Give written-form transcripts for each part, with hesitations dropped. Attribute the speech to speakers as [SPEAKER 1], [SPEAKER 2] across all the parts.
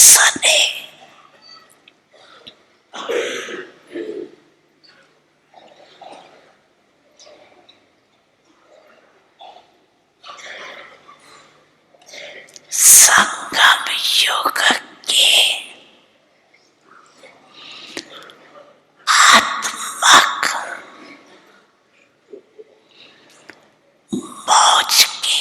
[SPEAKER 1] सने संगम युग के आत्मक मौज के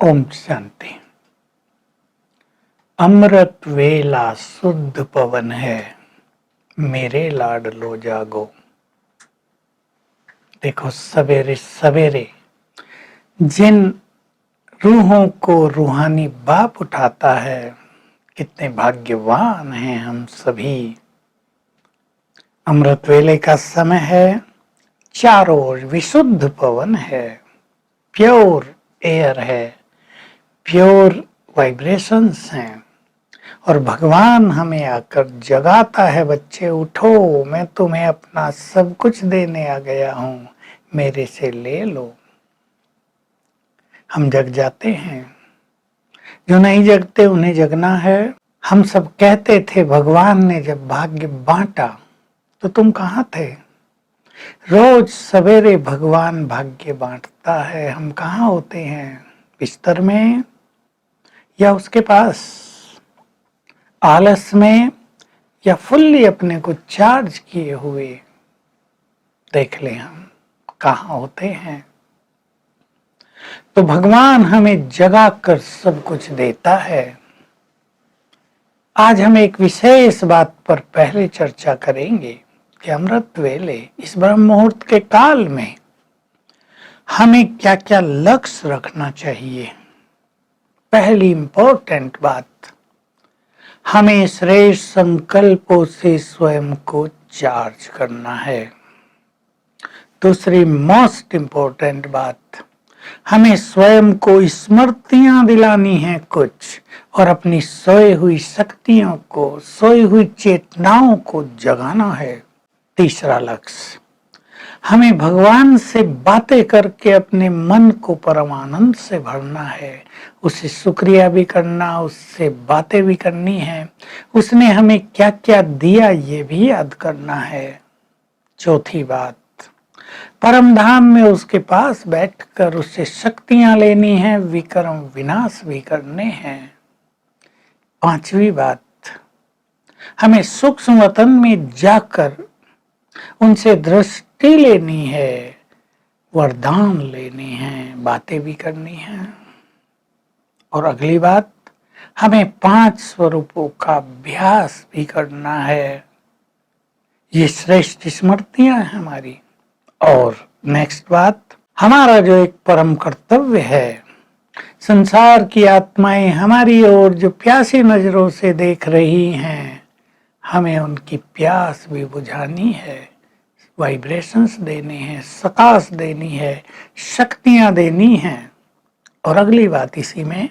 [SPEAKER 2] ओम शांति। अमृत वेला शुद्ध पवन है, मेरे लाडलो जागो। देखो, सवेरे सवेरे जिन रूहों को रूहानी बाप उठाता है, कितने भाग्यवान हैं हम सभी। अमृत वेले का समय है, चारों ओर विशुद्ध पवन है, प्योर एयर है, प्योर वाइब्रेशंस हैं और भगवान हमें आकर जगाता है, बच्चे उठो, मैं तुम्हें अपना सब कुछ देने आ गया हूं, मेरे से ले लो। हम जग जाते हैं, जो नहीं जगते उन्हें जगना है। हम सब कहते थे भगवान ने जब भाग्य बांटा तो तुम कहां थे। रोज सवेरे भगवान भाग्य बांटता है, हम कहां होते हैं, बिस्तर में या उसके पास, आलस में या फुल्ली अपने को चार्ज किए हुए। देख ले हम कहां होते हैं। तो भगवान हमें जगा कर सब कुछ देता है। आज हम एक विशेष बात पर पहले चर्चा करेंगे कि अमृत वेले, इस ब्रह्म मुहूर्त के काल में हमें क्या क्या लक्ष्य रखना चाहिए। पहली इंपॉर्टेंट बात, हमें श्रेष्ठ संकल्पों से स्वयं को चार्ज करना है। दूसरी मोस्ट इंपॉर्टेंट बात, हमें स्वयं को स्मृतियां दिलानी है कुछ, और अपनी सोई हुई शक्तियों को, सोई हुई चेतनाओं को जगाना है। तीसरा लक्ष्य, हमें भगवान से बातें करके अपने मन को परम आनंद से भरना है, उससे शुक्रिया भी करना, उससे बातें भी करनी है, उसने हमें क्या क्या दिया ये भी याद करना है। चौथी बात, परम धाम में उसके पास बैठकर उससे शक्तियां लेनी है, विक्रम विनाश भी करने हैं। पांचवी बात, हमें सूक्ष्म वतन में जाकर उनसे दृष्टि लेनी है, वरदान लेने हैं, बातें भी करनी है। और अगली बात, हमें 5 स्वरूपों का अभ्यास भी करना है। ये श्रेष्ठ स्मृतियां हैं हमारी। और नेक्स्ट बात, हमारा जो एक परम कर्तव्य है, संसार की आत्माएं हमारी ओर जो प्यासी नजरों से देख रही हैं, हमें उनकी प्यास भी बुझानी है, वाइब्रेशंस देने हैं, सकाश देनी है, शक्तियां देनी हैं। और अगली बात इसी में,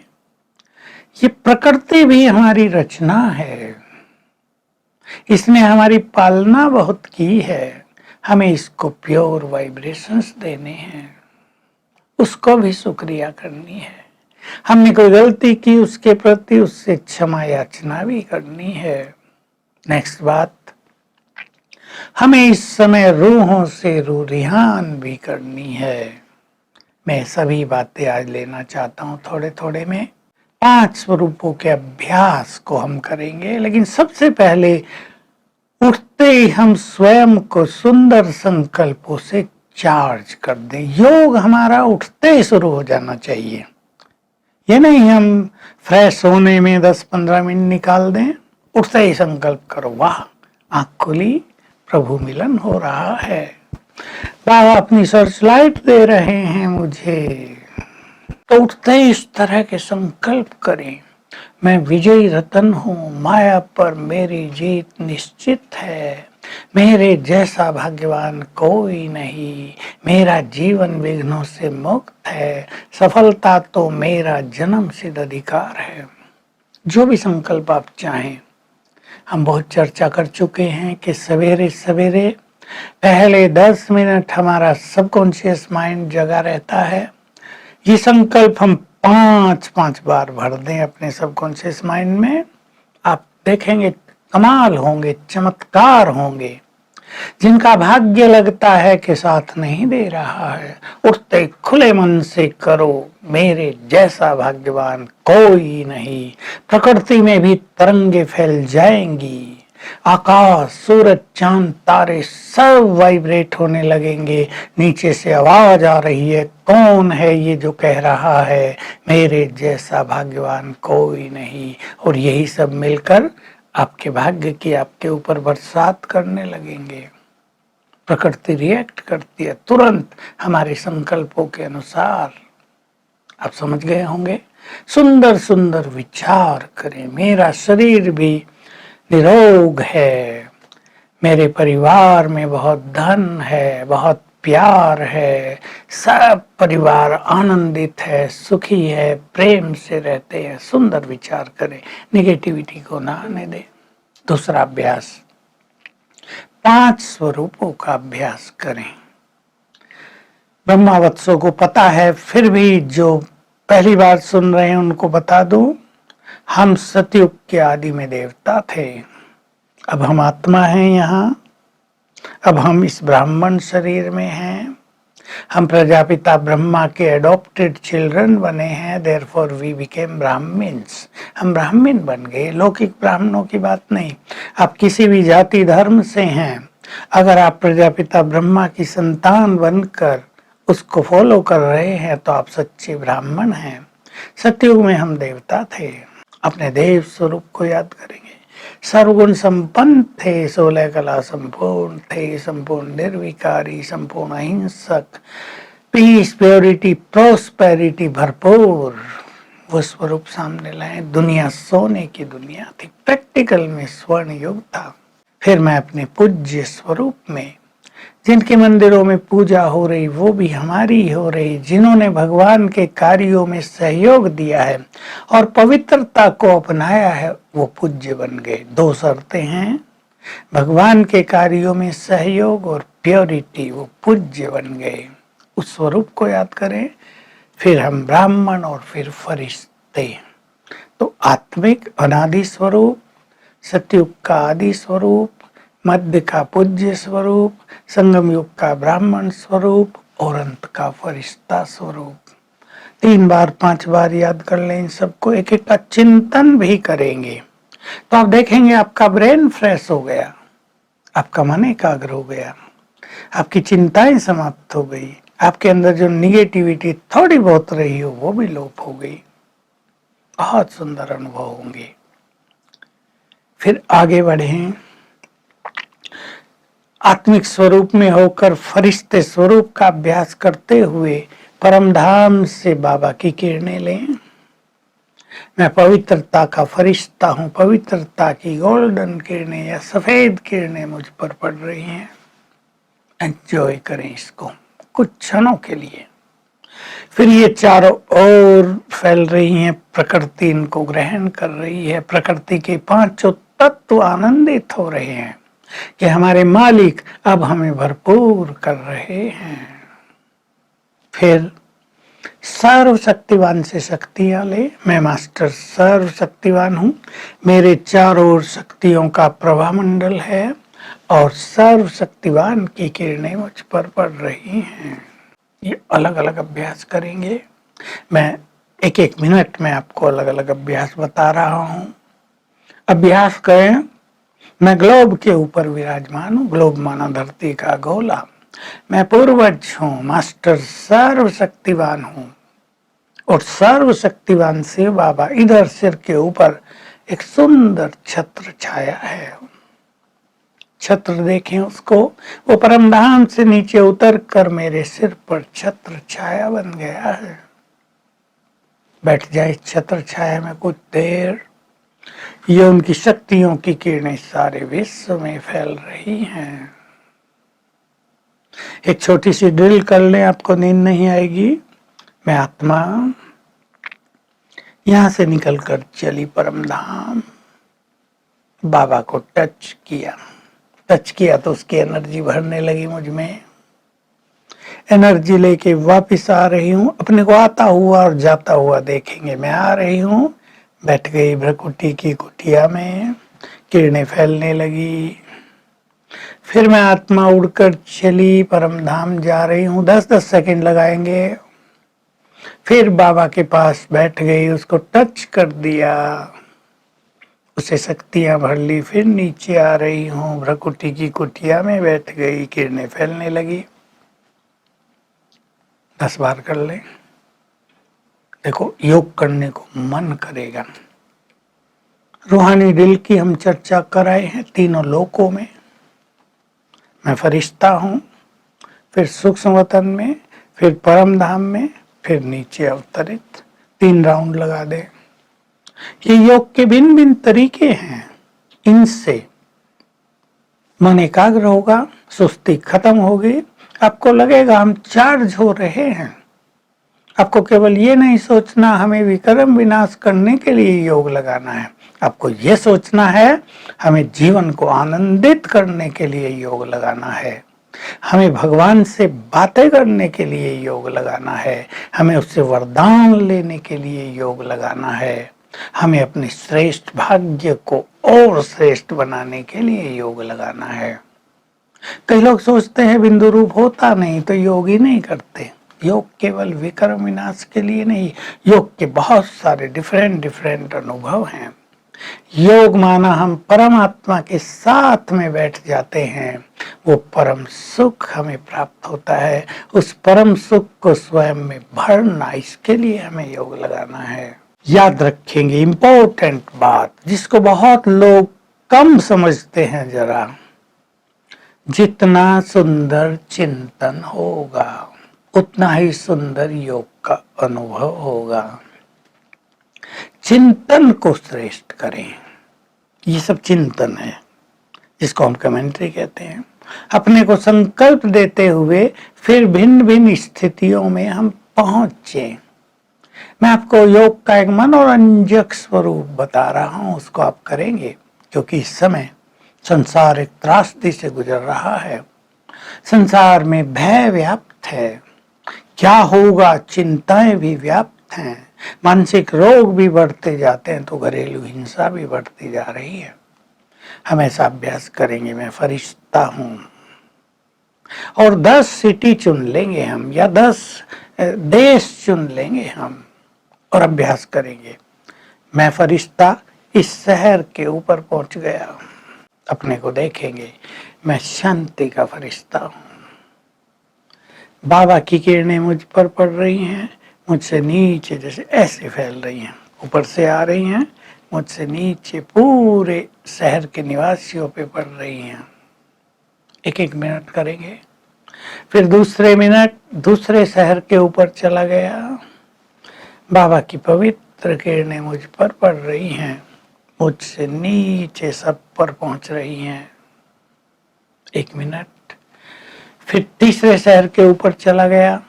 [SPEAKER 2] ये प्रकृति भी हमारी रचना है, इसने हमारी पालना बहुत की है, हमें इसको प्योर वाइब्रेशंस देने हैं, उसको भी शुक्रिया करनी है। हमने कोई गलती की उसके प्रति, उससे क्षमा याचना भी करनी है। नेक्स्ट बात, हमें इस समय रूहों से रूरिहान भी करनी है। मैं सभी बातें आज लेना चाहता हूं थोड़े थोड़े में। 5 स्वरूपों के अभ्यास को हम करेंगे, लेकिन सबसे पहले उठते ही हम स्वयं को सुंदर संकल्पों से चार्ज कर दें। योग हमारा उठते ही शुरू हो जाना चाहिए। ये नहीं हम फ्रेश होने में 10-15 मिनट निकाल दें, उठते ही संकल्प करो, वाह आंख खुली, प्रभु मिलन हो रहा है, बाबा अपनी सर्च लाइट दे रहे हैं मुझे। तो उठते ही इस तरह के संकल्प करें, मैं विजयी रतन हूँ, माया पर मेरी जीत निश्चित है, मेरे जैसा भाग्यवान कोई नहीं, मेरा जीवन विघ्नों से मुक्त है, सफलता तो मेरा जन्म सिद्ध अधिकार है। जो भी संकल्प आप चाहें। हम बहुत चर्चा कर चुके हैं कि सवेरे सवेरे पहले 10 मिनट हमारा सबकॉन्शियस माइंड जगा रहता है। ये संकल्प हम 5-5 बार भर दें अपने सबकॉन्शियस माइंड में, आप देखेंगे कमाल होंगे, चमत्कार होंगे। जिनका भाग्य लगता है कि साथ नहीं दे रहा है, उठते खुले मन से करो, मेरे जैसा भाग्यवान कोई नहीं। प्रकृति में भी तरंगे फैल जाएंगी, आकाश, सूरज, चांद, तारे सब वाइब्रेट होने लगेंगे। नीचे से आवाज आ रही है, कौन है ये जो कह रहा है मेरे जैसा भाग्यवान कोई नहीं। और यही सब मिलकर आपके भाग्य की आपके ऊपर बरसात करने लगेंगे। प्रकृति रिएक्ट करती है तुरंत हमारे संकल्पों के अनुसार। आप समझ गए होंगे। सुंदर सुंदर विचार करें। मेरा शरीर भी निरोग है, मेरे परिवार में बहुत धन है, बहुत प्यार है, सब परिवार आनंदित है, सुखी है, प्रेम से रहते हैं। सुंदर विचार करें, निगेटिविटी को ना आने दें। दूसरा अभ्यास, 5 स्वरूपों का अभ्यास करें। ब्रह्मावत्सों को पता है, फिर भी जो पहली बार सुन रहे हैं उनको बता दूं, हम सतयुग के आदि में देवता थे, अब हम आत्मा हैं यहाँ, अब हम इस ब्राह्मण शरीर में हैं, हम प्रजापिता ब्रह्मा के एडॉप्टेड चिल्ड्रन बने हैं, देयरफॉर वी बिकेम ब्राह्मण्स। हम ब्राह्मण बन गए, लौकिक ब्राह्मणों की बात नहीं। आप किसी भी जाति धर्म से हैं, अगर आप प्रजापिता ब्रह्मा की संतान बनकर उसको फॉलो कर रहे हैं तो आप सच्चे ब्राह्मण हैं। सतयुग में हम देवता थे। अपने देव स्वरूप को याद करेंगे। सर्वगुण संपन्न थे, 16 कला संपूर्ण थे, संपूर्ण निर्विकारी, संपूर्ण अहिंसक, पीस, प्योरिटी, प्रोस्पेरिटी भरपूर वो स्वरूप सामने लाए। दुनिया सोने की दुनिया थी, प्रैक्टिकल में स्वर्ण युग था। फिर मैं अपने पूज्य स्वरूप में, जिनके मंदिरों में पूजा हो रही वो भी हमारी हो रही, जिन्होंने भगवान के कार्यों में सहयोग दिया है और पवित्रता को अपनाया है, वो पूज्य बन गए। 2 शर्तें हैं, भगवान के कार्यों में सहयोग और प्योरिटी, वो पूज्य बन गए। उस स्वरूप को याद करें। फिर हम ब्राह्मण और फिर फरिश्ते। तो आत्मिक अनादि स्वरूप, सतयुग का आदि स्वरूप, मध्य का पूज्य स्वरूप, संगम युग का ब्राह्मण स्वरूप और अंत का फरिश्ता स्वरूप। 3 बार 5 बार याद कर लें इन सबको, एक एक का चिंतन भी करेंगे तो आप देखेंगे आपका ब्रेन फ्रेश हो गया, आपका मन एकाग्र हो गया, आपकी चिंताएं समाप्त हो गई, आपके अंदर जो निगेटिविटी थोड़ी बहुत रही हो वो भी लोप हो गई। बहुत सुंदर अनुभव होंगे। फिर आगे बढ़ें। आत्मिक स्वरूप में होकर फरिश्ते स्वरूप का अभ्यास करते हुए परम धाम से बाबा की किरणें लें। मैं पवित्रता का फरिश्ता हूँ, पवित्रता की गोल्डन किरणें या सफेद किरणें मुझ पर पड़ रही हैं। एंजॉय करें इसको कुछ क्षणों के लिए। फिर ये चारों ओर फैल रही हैं, प्रकृति इनको ग्रहण कर रही है। प्रकृति के 5 तत्व आनंदित हो रहे हैं कि हमारे मालिक अब हमें भरपूर कर रहे हैं। फिर सर्वशक्तिवान से शक्तियां ले। मैं मास्टर सर्वशक्तिवान हूँ, मेरे चारों ओर शक्तियों का प्रभामंडल है और सर्वशक्तिवान की किरणें मुझ पर पड़ रही हैं। ये अलग अलग अभ्यास करेंगे। मैं एक एक मिनट में आपको अलग अलग अभ्यास बता रहा हूँ। अभ्यास करें। मैं ग्लोब के ऊपर विराजमान हूँ, ग्लोब माना धरती का गोला। मैं पूर्वज हूँ, मास्टर सर्वशक्तिवान हूँ और सर्वशक्तिवान शिव बाबा इधर सिर के ऊपर एक सुंदर छत्र छाया है। छत्र देखें उसको, वो परमधाम से नीचे उतर कर मेरे सिर पर छत्र छाया बन गया है। बैठ जाए छत्र छाया में कुछ देर। ये उनकी शक्तियों की किरणें सारे विश्व में फैल रही हैं। एक छोटी सी ड्रिल कर लें, आपको नींद नहीं आएगी। मैं आत्मा यहां से निकलकर चली परमधाम। बाबा को टच किया तो उसकी एनर्जी भरने लगी मुझ में। एनर्जी लेके वापिस आ रही हूँ। अपने को आता हुआ और जाता हुआ देखेंगे। मैं आ रही हूँ, बैठ गई भ्रकुटी की कुटिया में, किरणें फैलने लगी। फिर मैं आत्मा उड़कर चली, परमधाम जा रही हूँ। 10-10 सेकंड लगाएंगे। फिर बाबा के पास बैठ गई, उसको टच कर दिया। उसे शक्तियां भर ली, फिर नीचे आ रही हूं, भ्रकुटी की कुटिया में बैठ गई, किरणें फैलने लगी। 10 बार कर ले। देखो, योग करने को मन करेगा। रूहानी दिल की हम चर्चा कराए हैं तीनों लोकों में। मैं फरिश्ता हूं, फिर सूक्ष्म वतन में, फिर परम धाम में, फिर नीचे अवतरित। 3 राउंड लगा दे। ये योग के भिन्न भिन्न तरीके हैं। इनसे मन एकाग्र होगा, सुस्ती खत्म होगी, आपको लगेगा हम चार्ज हो रहे हैं। आपको केवल ये नहीं सोचना हमें विक्रम विनाश करने के लिए योग लगाना है, आपको ये सोचना है हमें जीवन को आनंदित करने के लिए योग लगाना है, हमें भगवान से बातें करने के लिए योग लगाना है, हमें उससे वरदान लेने के लिए योग लगाना है, हमें अपने श्रेष्ठ भाग्य को और श्रेष्ठ बनाने के लिए योग लगाना है। कई लोग सोचते हैं बिंदु रूप होता नहीं तो योग ही नहीं करते। योग केवल विक्रम विनाश के लिए नहीं, योग के बहुत सारे डिफरेंट अनुभव हैं। योग माना हम परमात्मा के साथ में बैठ जाते हैं, वो परम सुख हमें प्राप्त होता है। उस परम सुख को स्वयं में भरना, इसके लिए हमें योग लगाना है। याद रखेंगे इम्पोर्टेंट बात, जिसको बहुत लोग कम समझते हैं, जरा जितना सुंदर चिंतन होगा उतना ही सुंदर योग का अनुभव होगा। चिंतन को श्रेष्ठ करें, ये सब चिंतन है जिसको हम कमेंट्री कहते हैं। अपने को संकल्प देते हुए फिर भिन्न भिन्न स्थितियों में हम पहुंचे। मैं आपको योग का एक मनोरंजक स्वरूप बता रहा हूं, उसको आप करेंगे, क्योंकि इस समय संसार एक त्रासदी से गुजर रहा है। संसार में भय व्याप्त है, क्या होगा चिंताएं भी व्याप्त हैं, मानसिक रोग भी बढ़ते जाते हैं, तो घरेलू हिंसा भी बढ़ती जा रही है। हमेशा अभ्यास करेंगे, मैं फरिश्ता हूं, और 10 सिटी चुन लेंगे हम, या 10 देश चुन लेंगे हम, और अभ्यास करेंगे। मैं फरिश्ता इस शहर के ऊपर पहुंच गया, अपने को देखेंगे, मैं शांति का फरिश्ता हूं। बाबा की किरणें मुझ पर पड़ रही हैं, मुझसे नीचे जैसे ऐसे फैल रही हैं, ऊपर से आ रही हैं, मुझसे नीचे पूरे शहर के निवासियों पे पड़ रही हैं। 1-1 मिनट करेंगे, फिर दूसरे मिनट दूसरे शहर के ऊपर चला गया, बाबा की पवित्र किरणें मुझ पर पड़ रही हैं, मुझसे नीचे सब पर पहुंच रही हैं। 1 मिनट, फिर तीसरे शहर के ऊपर चला गया,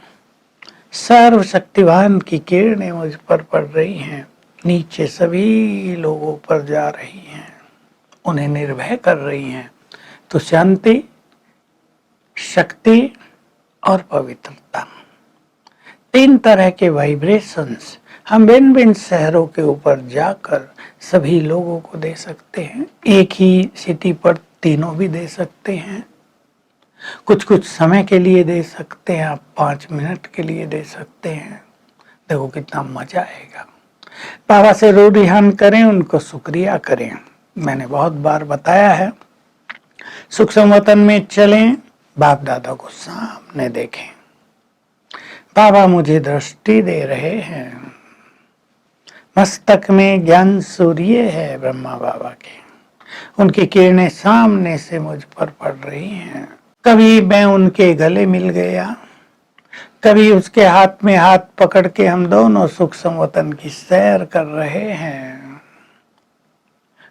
[SPEAKER 2] सर्वशक्तिवान की किरणें मुझ पर पड़ रही हैं, नीचे सभी लोगों पर जा रही हैं, उन्हें निर्भय कर रही हैं। तो शांति, शक्ति और पवित्रता, 3 तरह के वाइब्रेशंस हम भिन्न भिन्न शहरों के ऊपर जाकर सभी लोगों को दे सकते हैं। एक ही सिटी पर तीनों भी दे सकते हैं, कुछ कुछ समय के लिए दे सकते हैं, आप 5 मिनट के लिए दे सकते हैं। देखो कितना मजा आएगा। बाबा से रूढ़ियान करें, उनको शुक्रिया करें। मैंने बहुत बार बताया है, सूक्ष्म वतन में चलें, बाप दादा को सामने देखें। बाबा मुझे दृष्टि दे रहे हैं, मस्तक में ज्ञान सूर्य है ब्रह्मा बाबा के, उनकी किरणें सामने से मुझ पर पड़ रही हैं। कभी मैं उनके गले मिल गया, कभी उसके हाथ में हाथ पकड़ के हम दोनों सूक्ष्म वतन की सैर कर रहे हैं।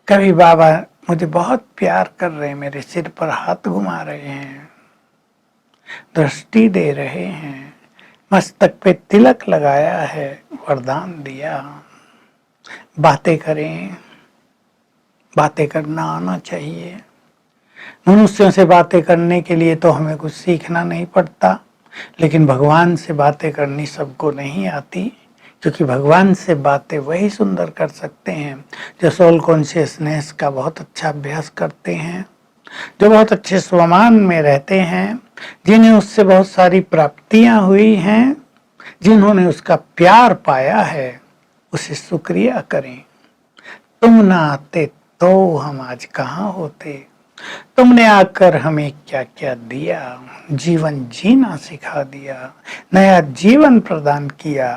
[SPEAKER 2] कभी बाबा मुझे बहुत प्यार कर रहे हैं, मेरे सिर पर हाथ घुमा रहे हैं, दृष्टि दे रहे हैं, मस्तक पे तिलक लगाया है, वरदान दिया। बातें करें, बातें करना आना चाहिए। मनुष्यों से बातें करने के लिए तो हमें कुछ सीखना नहीं पड़ता, लेकिन भगवान से बातें करनी सबको नहीं आती, क्योंकि भगवान से बातें वही सुंदर कर सकते हैं जो सोल कॉन्शियसनेस का बहुत अच्छा अभ्यास करते हैं, जो बहुत अच्छे स्वमान में रहते हैं, जिन्हें उससे बहुत सारी प्राप्तियां हुई हैं, जिन्होंने उसका प्यार पाया है। उसे शुक्रिया करें। तुम ना आते तो हम आज कहाँ होते। तुमने आकर हमें क्या क्या दिया, जीवन जीना सिखा दिया, नया जीवन प्रदान किया।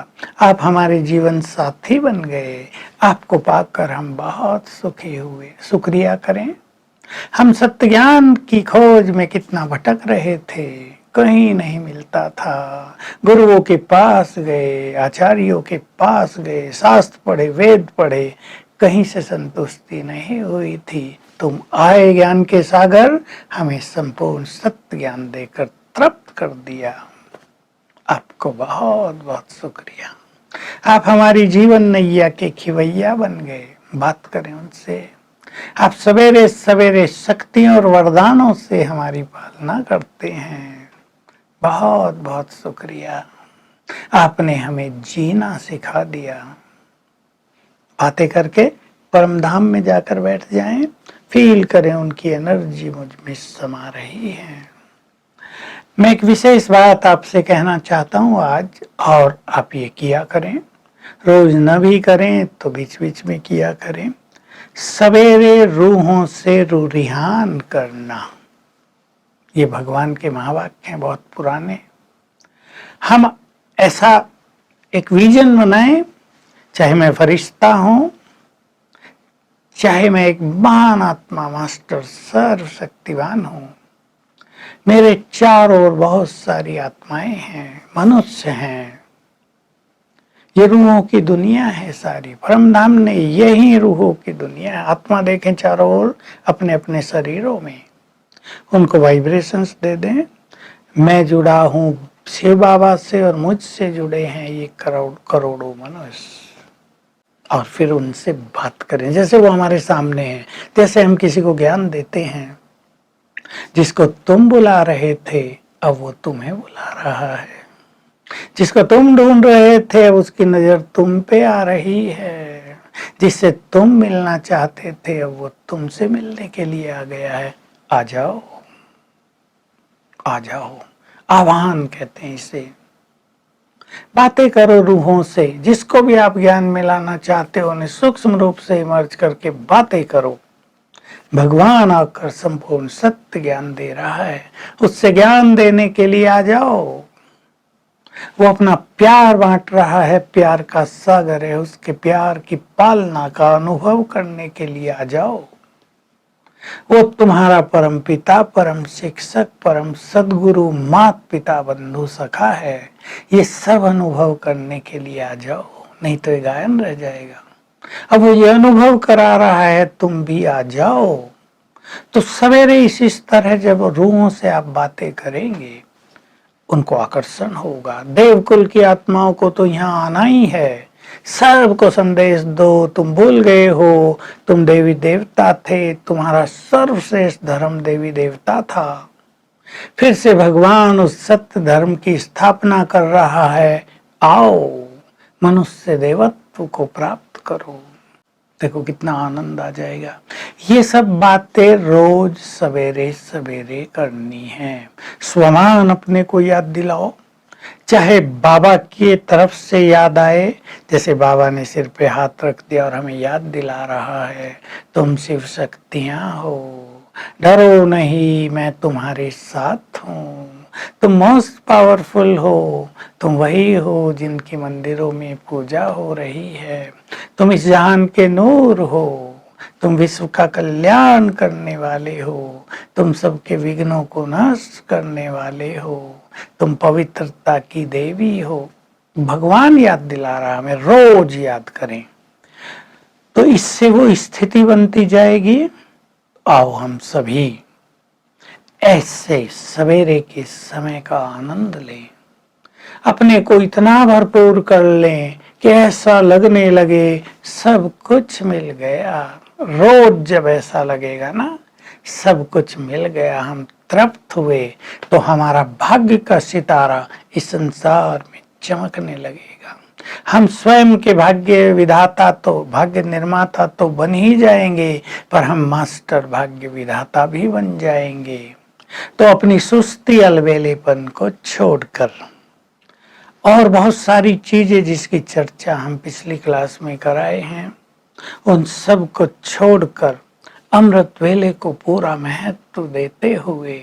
[SPEAKER 2] आप हमारे जीवन साथी बन गए। आपको पाकर हम बहुत सुखी हुए। शुक्रिया करें। हम सत्य ज्ञान की खोज में कितना भटक रहे थे, कहीं नहीं मिलता था। गुरुओं के पास गए, आचार्यों के पास गए, शास्त्र पढ़े, वेद पढ़े, कहीं से संतुष्टि नहीं हुई थी। तुम आए ज्ञान के सागर, हमें संपूर्ण सत्य ज्ञान देकर तृप्त कर दिया। आपको बहुत बहुत शुक्रिया। आप हमारी जीवन नैया के खिवैया बन गए। बात करें उनसे। आप सवेरे सवेरे शक्तियों और वरदानों से हमारी पालना करते हैं। बहुत बहुत शुक्रिया। आपने हमें जीना सिखा दिया। बातें करके परम धाम में जाकर बैठ जाएं, फील करें उनकी एनर्जी मुझ में समा रही है। मैं एक विशेष बात आपसे कहना चाहता हूं आज, और आप ये किया करें। रोज न भी करें तो बीच बीच में किया करें। सवेरे रूहों से रूरिहान करना, ये भगवान के महावाक्य हैं, बहुत पुराने। हम ऐसा एक विजन बनाएं, चाहे मैं फरिश्ता हूं, चाहे मैं एक महान आत्मा मास्टर सर्वशक्तिवान हूं, मेरे चारों ओर बहुत सारी आत्माएं हैं, मनुष्य हैं। ये रूहों की दुनिया है सारी। परम धाम ने यही रूहों की दुनिया है। आत्मा देखें चारों ओर अपने अपने शरीरों में, उनको वाइब्रेशंस दे दें। मैं जुड़ा हूं शिव बाबा से और मुझसे जुड़े हैं ये करोड़ों मनुष्य। और फिर उनसे बात करें जैसे वो हमारे सामने हैं। जैसे हम किसी को ज्ञान देते हैं, जिसको तुम बुला रहे थे अब वो तुम्हें बुला रहा है। जिसको तुम ढूंढ रहे थे अब उसकी नजर तुम पे आ रही है। जिससे तुम मिलना चाहते थे अब वो तुमसे मिलने के लिए आ गया है। आ जाओ, आ जाओ। आह्वान कहते हैं इसे। बातें करो रूहों से। जिसको भी आप ज्ञान में लाना चाहते हो उन्हें सूक्ष्म रूप से इमर्ज करके बातें करो। भगवान आकर संपूर्ण सत्य ज्ञान दे रहा है, उससे ज्ञान देने के लिए आ जाओ। वो अपना प्यार बांट रहा है, प्यार का सागर है, उसके प्यार की पालना का अनुभव करने के लिए आ जाओ। वो तुम्हारा परम पिता, परम शिक्षक, परम सदगुरु, माता पिता, बंधु, सखा है। ये सब अनुभव करने के लिए आ जाओ, नहीं तो ये गायन रह जाएगा। अब वो ये अनुभव करा रहा है, तुम भी आ जाओ। तो सवेरे इस तरह जब रूहों से आप बातें करेंगे, उनको आकर्षण होगा। देवकुल की आत्माओं को तो यहाँ आना ही है। सबको संदेश दो, तुम भूल गए हो, तुम देवी देवता थे, तुम्हारा सर्वश्रेष्ठ धर्म देवी देवता था। फिर से भगवान उस सत्य धर्म की स्थापना कर रहा है। आओ, मनुष्य देवत्व को प्राप्त करो। देखो कितना आनंद आ जाएगा। ये सब बातें रोज सवेरे सवेरे करनी है। स्वमान अपने को याद दिलाओ, चाहे बाबा की तरफ से याद आए, जैसे बाबा ने सिर पे हाथ रख दिया और हमें याद दिला रहा है, तुम शिव शक्तियां हो, डरो नहीं, मैं तुम्हारे साथ हूँ। तुम मोस्ट पावरफुल हो, तुम वही हो जिनकी मंदिरों में पूजा हो रही है। तुम इस जहान के नूर हो, तुम विश्व का कल्याण करने वाले हो, तुम सबके विघ्नों को नष्ट करने वाले हो, तुम पवित्रता की देवी हो। भगवान याद दिला रहा, हमें रोज याद करें तो इससे वो स्थिति बनती जाएगी। आओ हम सभी ऐसे सवेरे के समय का आनंद लें, अपने को इतना भरपूर कर लें कि ऐसा लगने लगे सब कुछ मिल गया। रोज जब ऐसा लगेगा ना सब कुछ मिल गया, हम तृप्त हुए, तो हमारा भाग्य का सितारा इस संसार में चमकने लगेगा। हम स्वयं के भाग्य विधाता तो भाग्य निर्माता तो बन ही जाएंगे, पर हम मास्टर भाग्य विधाता भी बन जाएंगे। तो अपनी सुस्ती अलबेलेपन को छोड़कर और बहुत सारी चीजें जिसकी चर्चा हम पिछली क्लास में कराए हैं, उन सब को छोड़कर अमृत वेले को पूरा महत्व देते हुए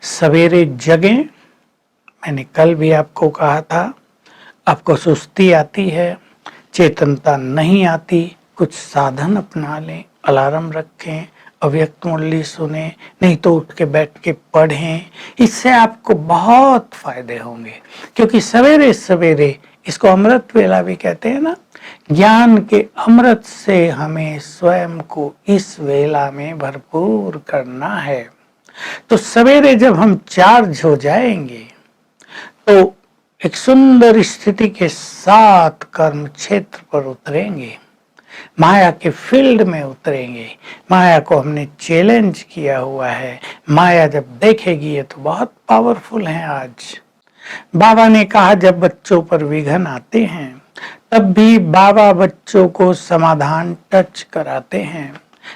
[SPEAKER 2] सवेरे जगें। मैंने कल भी आपको कहा था, आपको सुस्ती आती है, चेतनता नहीं आती, कुछ साधन अपना लें, अलार्म रखें, अव्यक्त मुरली सुने, नहीं तो उठ के बैठ के पढ़ें। इससे आपको बहुत फायदे होंगे, क्योंकि सवेरे सवेरे, इसको अमृत वेला भी कहते हैं ना, ज्ञान के अमृत से हमें स्वयं को इस वेला में भरपूर करना है। तो सवेरे जब हम चार्ज हो जाएंगे तो एक सुंदर स्थिति के साथ कर्म क्षेत्र पर उतरेंगे, माया के फील्ड में उतरेंगे। माया को हमने चैलेंज किया हुआ है। माया जब देखेगी ये तो बहुत पावरफुल है। आज बाबा ने कहा जब बच्चों पर विघ्न आते हैं तब भी बाबा बच्चों को समाधान टच कराते हैं,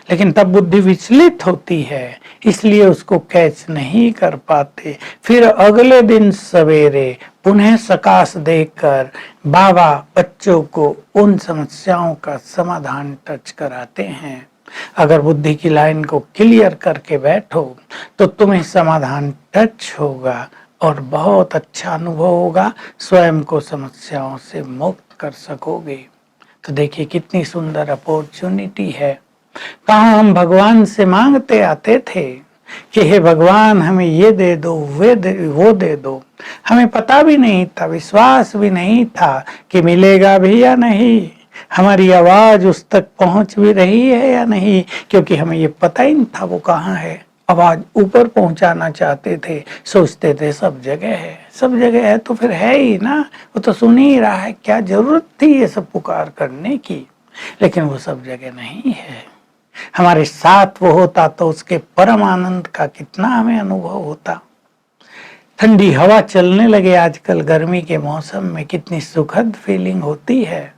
[SPEAKER 2] लेकिन तब बुद्धि विचलित होती है, इसलिए उसको कैच नहीं कर पाते। फिर अगले दिन सवेरे पुनः सकाश देकर बाबा बच्चों को उन समस्याओं का समाधान टच कराते हैं। अगर बुद्धि की लाइन को क्लियर करके बैठो तो तुम्हें समाधान टच होगा और बहुत अच्छा अनुभव होगा, स्वयं को समस्याओं से मुक्त कर सकोगे। तो देखिए कितनी सुंदर अपॉर्चुनिटी है। कहाँ हम भगवान से मांगते आते थे कि हे भगवान हमें ये दे दो, वो दे दो। हमें पता भी नहीं था, विश्वास भी नहीं था कि मिलेगा भी या नहीं, हमारी आवाज उस तक पहुंच भी रही है या नहीं, क्योंकि हमें ये पता ही नहीं था वो कहाँ है। आवाज ऊपर पहुंचाना चाहते थे, सोचते थे सब जगह है, सब जगह है तो फिर है ही ना, वो तो सुन ही रहा है, क्या जरूरत थी ये सब पुकार करने की। लेकिन वो सब जगह नहीं है। हमारे साथ वो होता तो उसके परम आनंद का कितना हमें अनुभव होता। ठंडी हवा चलने लगे आजकल गर्मी के मौसम में, कितनी सुखद फीलिंग होती है।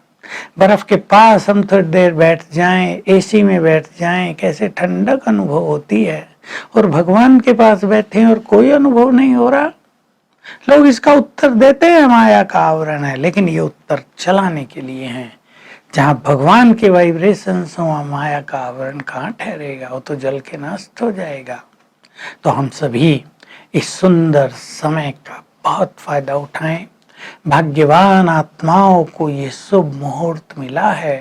[SPEAKER 2] बर्फ के पास हम थोड़ी देर बैठ जाएं, एसी में बैठ जाएं, कैसे ठंडक अनुभव होती है। और भगवान के पास बैठे और कोई अनुभव नहीं हो रहा। लोग इसका उत्तर देते हैं माया का आवरण है, लेकिन ये उत्तर चलाने के लिए है। जहाँ भगवान के वाइब्रेशन हो वहाँ माया का आवरण कहाँ ठहरेगा, वो तो जल के नष्ट हो जाएगा। तो हम सभी इस सुंदर समय का बहुत फायदा उठाएं। भाग्यवान आत्माओं को ये शुभ मुहूर्त मिला है।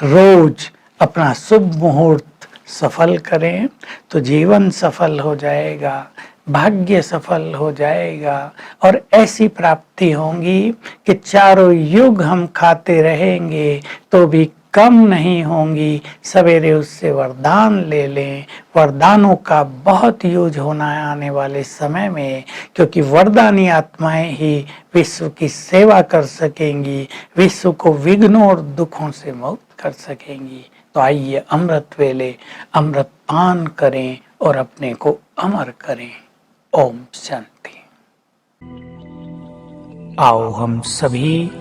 [SPEAKER 2] रोज अपना शुभ मुहूर्त सफल करें तो जीवन सफल हो जाएगा, भाग्य सफल हो जाएगा और ऐसी प्राप्ति होंगी कि चारों युग हम खाते रहेंगे तो भी कम नहीं होंगी। सवेरे उससे वरदान ले लें। वरदानों का बहुत यूज होना है आने वाले समय में, क्योंकि वरदानी आत्माएं ही विश्व की सेवा कर सकेंगी, विश्व को विघ्नों और दुखों से मुक्त कर सकेंगी। तो आइए अमृत वेले अमृत पान करें और अपने को अमर करें। ओम शांति। आओ हम सभी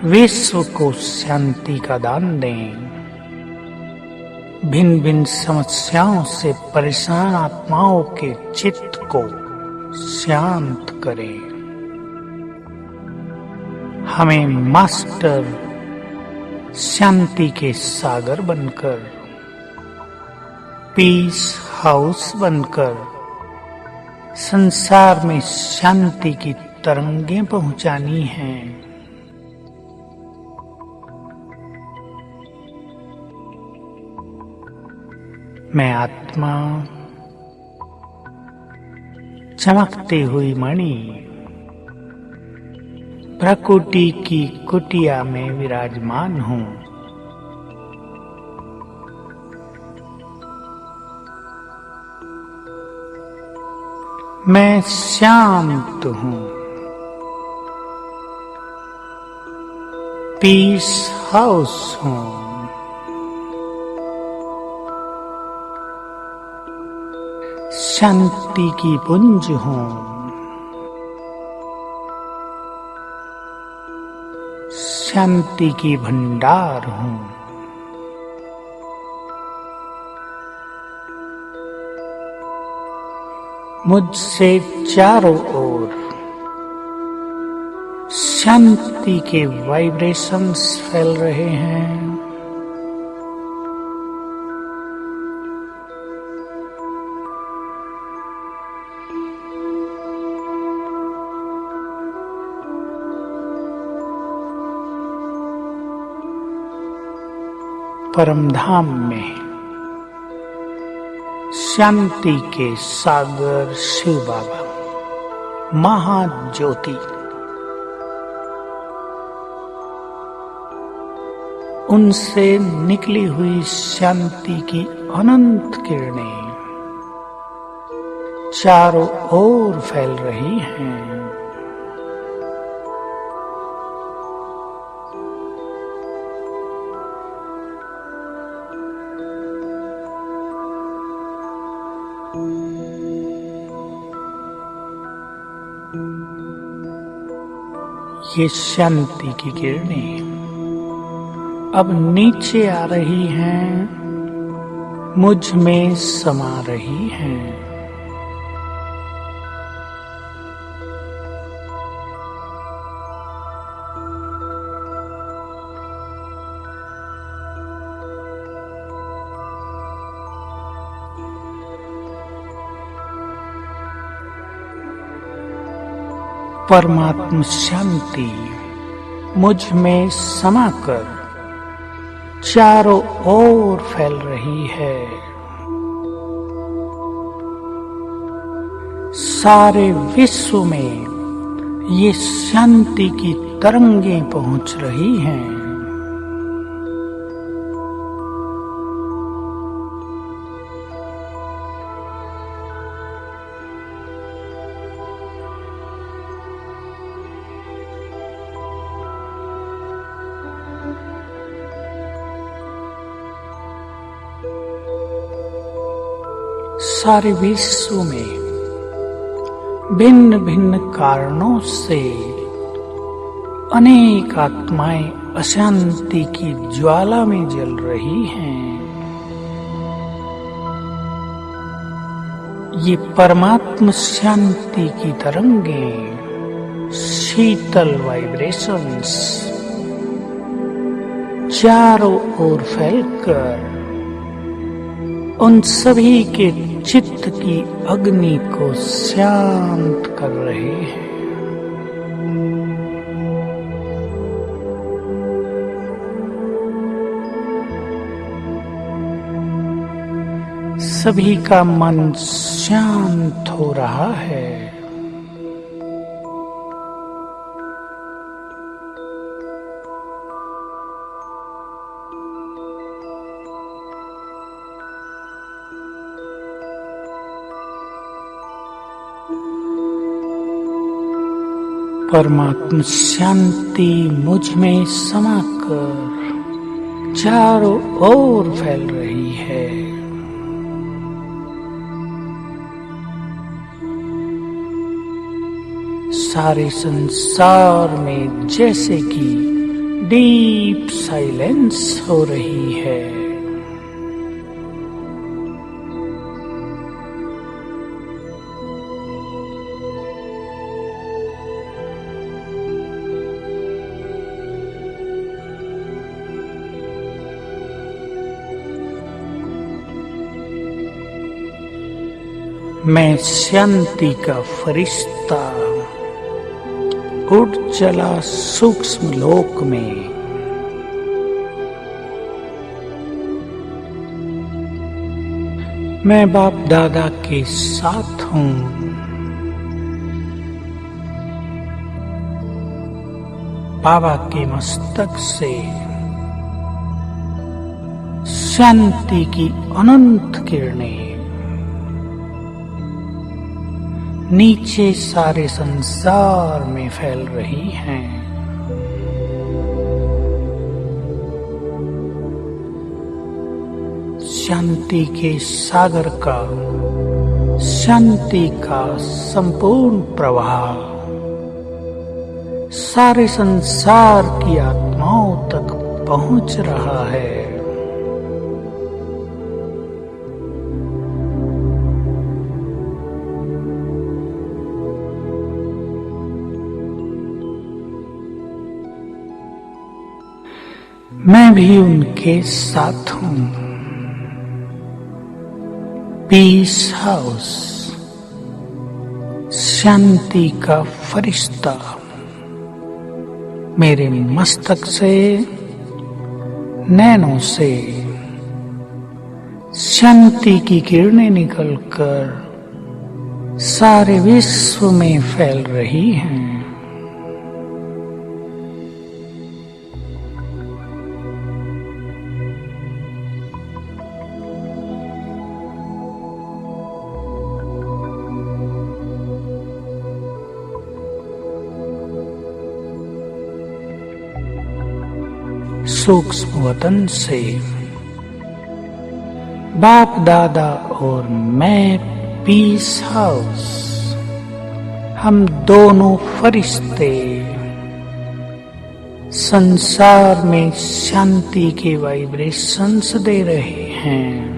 [SPEAKER 2] विश्व को शांति का दान दें। भिन्न भिन्न समस्याओं से परेशान आत्माओं के चित्त को शांत करें। हमें मास्टर शांति के सागर बनकर, पीस हाउस बनकर संसार में शांति की तरंगें पहुंचानी हैं। मैं आत्मा चमकती हुई मणि प्रकृति की कुटिया में विराजमान हूं। मैं शांत हूं। पीस हाउस हूं। शांति की पुंज हूं। शांति की भंडार हूं। मुझसे चारों ओर शांति के वाइब्रेशंस फैल रहे हैं। परमधाम में शांति के सागर शिव बाबा महाज्योति उनसे निकली हुई शांति की अनंत किरणें चारों ओर फैल रही हैं। ये शांति की किरणें अब नीचे आ रही हैं, मुझ में समा रही हैं। परमात्म शांति मुझ में समाकर चारों ओर फैल रही है। सारे विश्व में ये शांति की तरंगें पहुंच रही हैं। सारे विश्व में भिन्न भिन्न कारणों से अनेक आत्माएं अशांति की ज्वाला में जल रही हैं। ये परमात्म शांति की तरंगें, शीतल वाइब्रेशंस चारों ओर फैलकर उन सभी के चित्त की अग्नि को शांत कर रहे हैं। सभी का मन शांत हो रहा है। परमात्म शांति मुझ में समाकर चारों ओर फैल रही है। सारे संसार में जैसे कि डीप साइलेंस हो रही है। मैं शांति का फरिश्ता उड़ चला सूक्ष्म लोक में। मैं बाप दादा के साथ हूँ। बाबा के मस्तक से शांति की अनंत किरणें नीचे सारे संसार में फैल रही हैं। शांति के सागर का, शांति का संपूर्ण प्रवाह सारे संसार की आत्माओं तक पहुंच रहा है। मैं भी उनके साथ हूँ। पीस हाउस, शांति का फरिश्ता मेरे मस्तक से नैनों से शांति की किरणें निकलकर सारे विश्व में फैल रही हैं। सूक्ष्म वतन से बाप दादा और मैं पीस हाउस, हम दोनों फरिश्ते संसार में शांति के वाइब्रेशंस दे रहे हैं।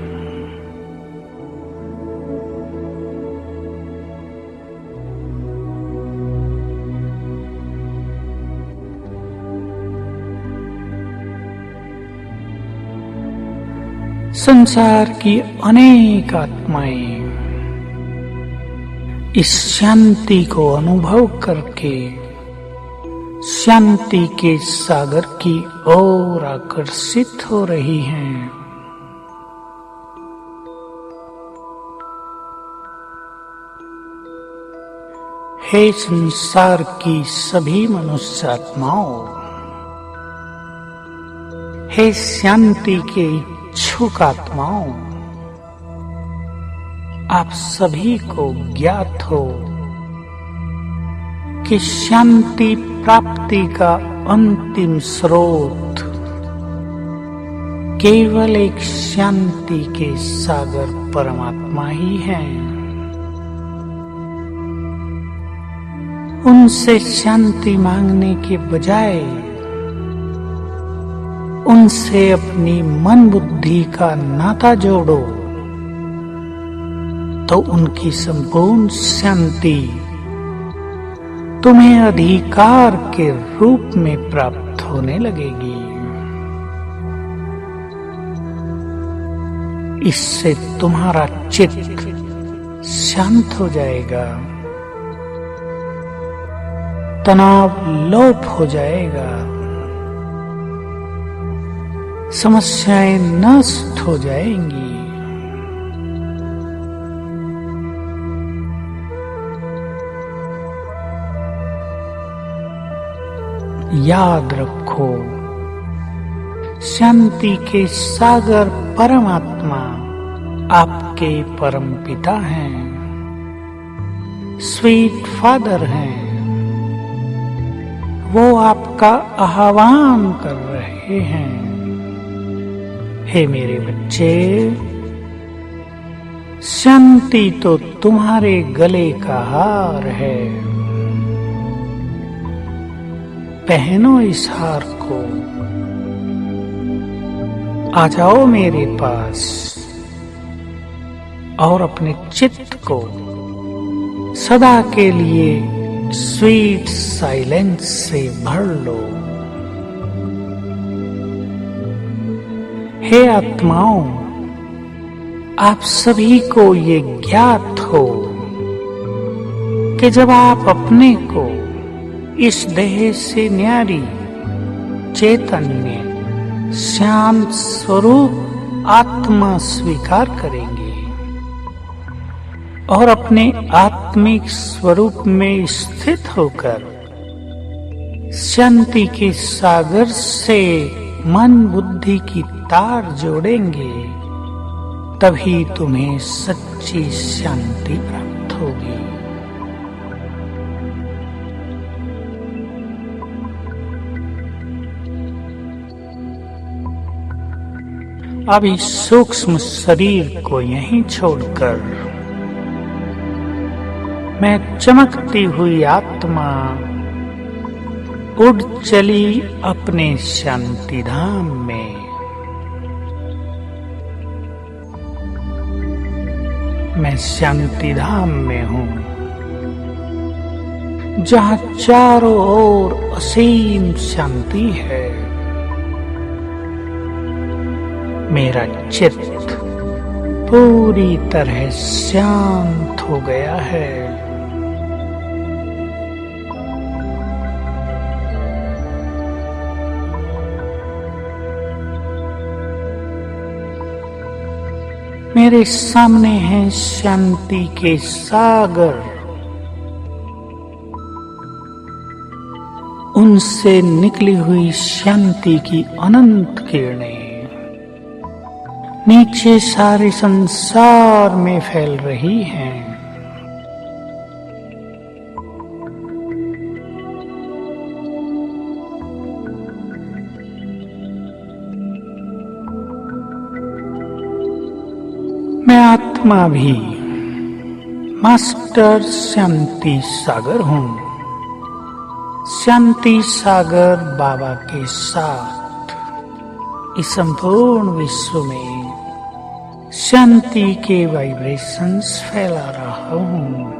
[SPEAKER 2] संसार की अनेक आत्माएं इस शांति को अनुभव करके शांति के सागर की ओर आकर्षित हो रही हैं। हे संसार की सभी मनुष्य आत्माओं, हे शांति के इच्छुक आत्माओं, आप सभी को ज्ञात हो कि शांति प्राप्ति का अंतिम स्रोत केवल एक शांति के सागर परमात्मा ही है। उनसे शांति मांगने के बजाय उनसे अपनी मन बुद्धि का नाता जोड़ो तो उनकी संपूर्ण शांति तुम्हें अधिकार के रूप में प्राप्त होने लगेगी। इससे तुम्हारा चित्त शांत हो जाएगा, तनाव लोप हो जाएगा, समस्याएं नष्ट हो जाएंगी। याद रखो, शांति के सागर परमात्मा आपके परम पिता हैं, स्वीट फादर हैं। वो आपका आह्वान कर रहे हैं, हे मेरे बच्चे, शांति तो तुम्हारे गले का हार है। पहनो इस हार को, आ जाओ मेरे पास और अपने चित्त को सदा के लिए स्वीट साइलेंस से भर लो। हे आत्माओं, आप सभी को ये ज्ञात हो कि जब आप अपने को इस देह से न्यारी चैतन्य शांत स्वरूप आत्मा स्वीकार करेंगे और अपने आत्मिक स्वरूप में स्थित होकर शांति के सागर से मन बुद्धि की तार जोड़ेंगे, तभी तुम्हें सच्ची शांति प्राप्त होगी। अब इस सूक्ष्म शरीर को यहीं छोड़कर मैं चमकती हुई आत्मा उड़ चली अपने शांति धाम में। मैं शांति धाम में हूँ, जहाँ चारों ओर असीम शांति है। मेरा चित्त पूरी तरह शांत हो गया है। मेरे सामने हैं शांति के सागर, उनसे निकली हुई शांति की अनंत किरणें नीचे सारे संसार में फैल रही हैं। मैं आत्मा भी मास्टर शांति सागर हूँ। शांति सागर बाबा के साथ इस संपूर्ण विश्व में शांति के वाइब्रेशंस फैला रहा हूँ।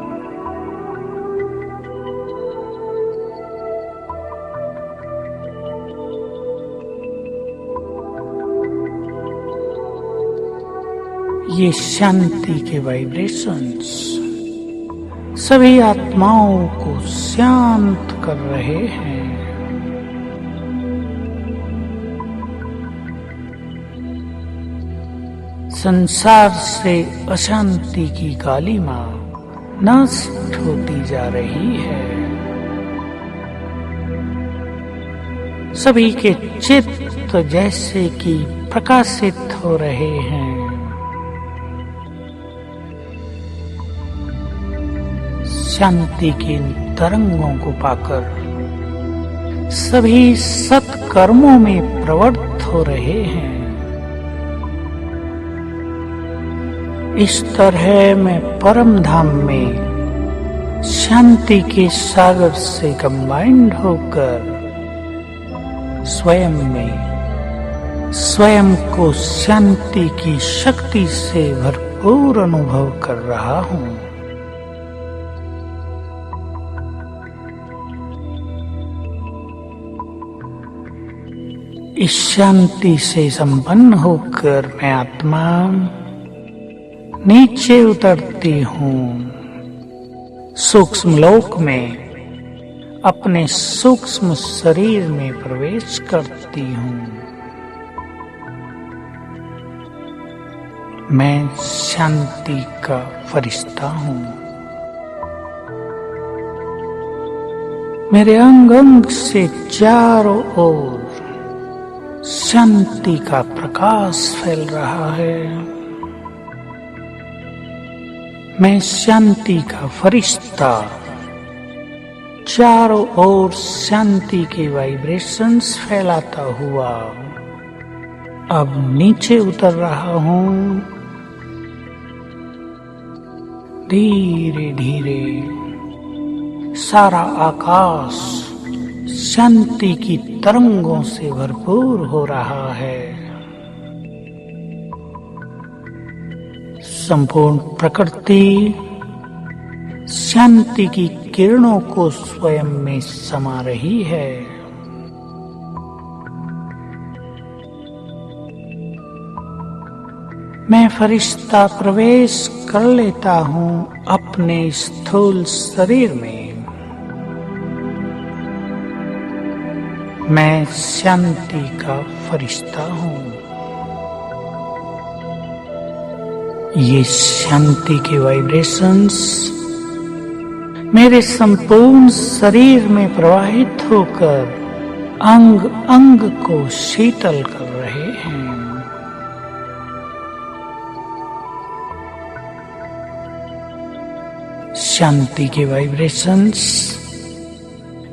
[SPEAKER 2] ये शांति के वाइब्रेशंस सभी आत्माओं को शांत कर रहे हैं। संसार से अशांति की कालिमा नष्ट होती जा रही है। सभी के चित्त जैसे कि प्रकाशित हो रहे हैं। शांति के तरंगों को पाकर सभी सत्कर्मों में प्रवृत्त हो रहे हैं। इस तरह मैं परम धाम में शांति के सागर से कंबाइंड होकर स्वयं में स्वयं को शांति की शक्ति से भरपूर अनुभव कर रहा हूँ। इस शांति से संपन्न होकर मैं आत्मा नीचे उतरती हूँ। सूक्ष्म लोक में अपने सूक्ष्म शरीर में प्रवेश करती हूँ। मैं शांति का फरिश्ता हूँ। मेरे अंग अंग से चारों ओर शांति का प्रकाश फैल रहा है। मैं शांति का फरिश्ता चारों ओर शांति के वाइब्रेशंस फैलाता हुआ अब नीचे उतर रहा हूँ। धीरे धीरे सारा आकाश शांति की तरंगों से भरपूर हो रहा है। संपूर्ण प्रकृति शांति की किरणों को स्वयं में समा रही है। मैं फरिश्ता प्रवेश कर लेता हूँ अपने स्थूल शरीर में। मैं शांति का फरिश्ता हूँ। ये शांति के वाइब्रेशंस मेरे संपूर्ण शरीर में प्रवाहित होकर अंग अंग को शीतल कर रहे हैं। शांति के वाइब्रेशंस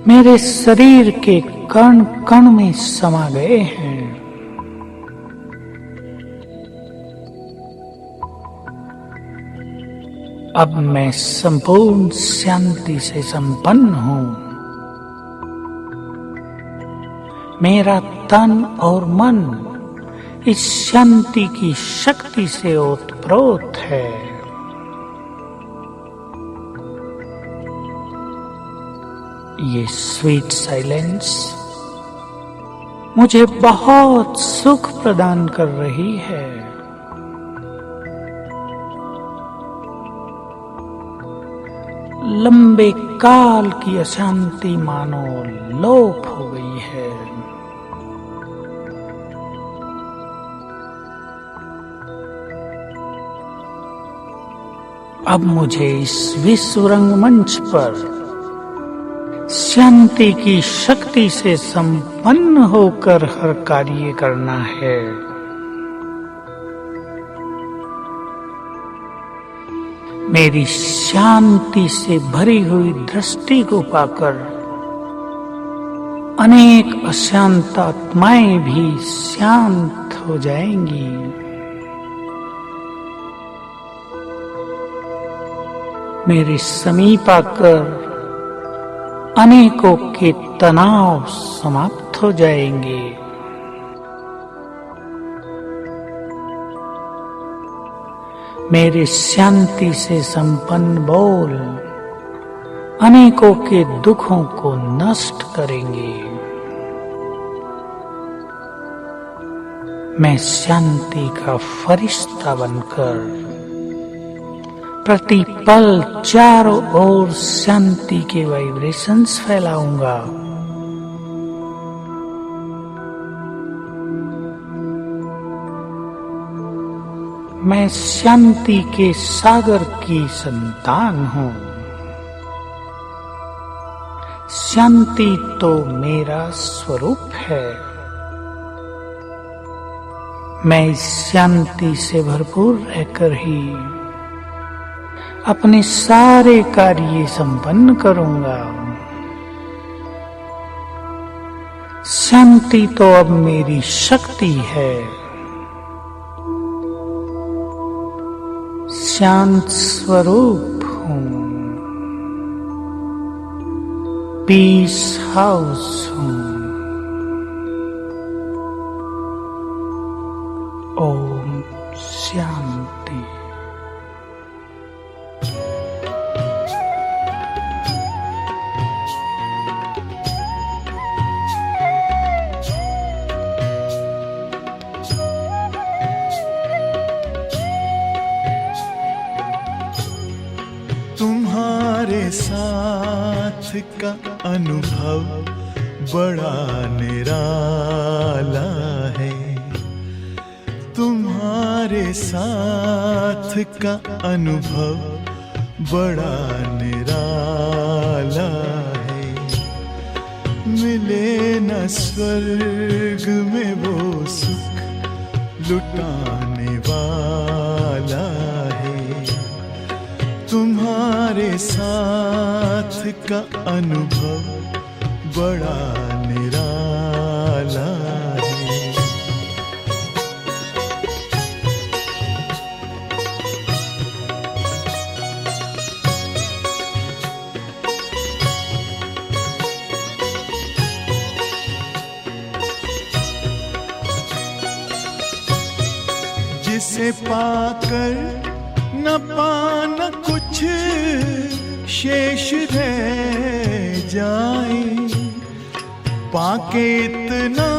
[SPEAKER 2] मेरे शरीर के कण कण में समा गए हैं। अब मैं संपूर्ण शांति से संपन्न हूँ। मेरा तन और मन इस शांति की शक्ति से ओतप्रोत है। ये स्वीट साइलेंस मुझे बहुत सुख प्रदान कर रही है। लंबे काल की अशांति मानो लोप हो गई है। अब मुझे इस विश्व रंगमंच पर शांति की शक्ति से संपन्न होकर हर कार्य करना है। मेरी शांति से भरी हुई दृष्टि को पाकर अनेक अशांत आत्माएं भी शांत हो जाएंगी। मेरे समीप आकर अनेकों के तनाव समाप्त हो जाएंगे। मेरे शांति से संपन्न बोल अनेकों के दुखों को नष्ट करेंगे। मैं शांति का फरिश्ता बनकर प्रतिपल चारों ओर शांति के वाइब्रेशंस फैलाऊंगा। मैं शांति के सागर की संतान हूँ। शांति तो मेरा स्वरूप है। मैं इस शांति से भरपूर रहकर ही अपने सारे कार्य संपन्न करूंगा। शांति तो अब मेरी शक्ति है। शांत स्वरूप हूँ। पीस हाउस हूँ। ओम शांति।
[SPEAKER 3] तुम्हारे साथ का अनुभव बड़ा निराला है। तुम्हारे साथ का अनुभव बड़ा निराला है। मिले न स्वर्ग में वो सुख लुटाने वाला है। तुम्हारे साथ का अनुभव बड़ा निराला है। जिसे पाकर न पाना कुछ शेष रह जाए। पाके इतना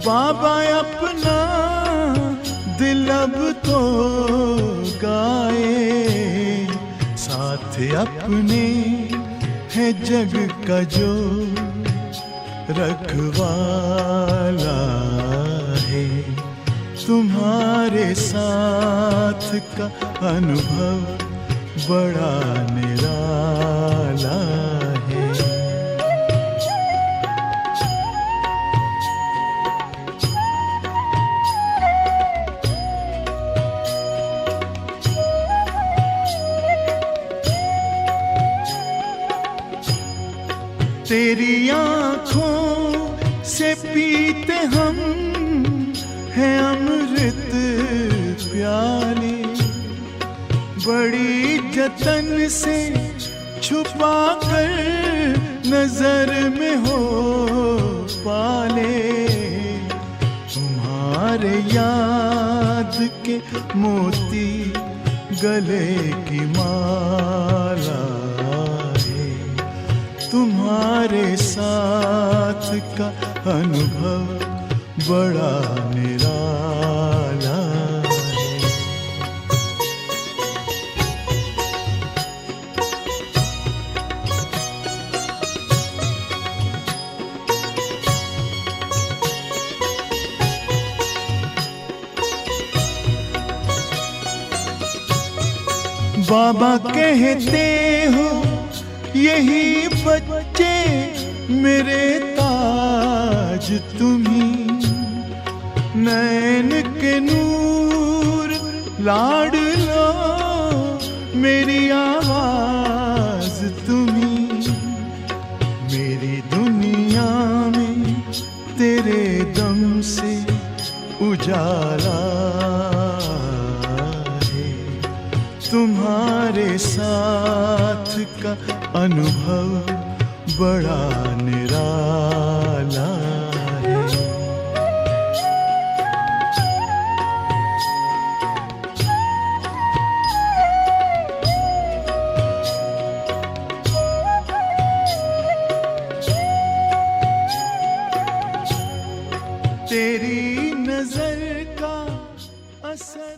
[SPEAKER 3] बाबा अपना दिल अब तो गाए। साथ अपने है जग का जो रखवाला है। तुम्हारे साथ का अनुभव बड़ा निराला है। तेरी आँखों से पीते हम है अमृत प्याले। बड़ी जतन से छुपा कर नजर में हो पाले। तुम्हारे याद के मोती गले की माला है। तुम्हारे साथ का अनुभव बड़ा निराला है। बाबा कहते हो यही बच्चे मेरे ताज तुम्ही, नैन के नूर लाडलो मेरी आवाज तुम्ही, मेरी दुनिया में तेरे दम से उजाला है, तुम्हारे साथ का अनुभव बड़ा निराला है। तेरी नजर का असर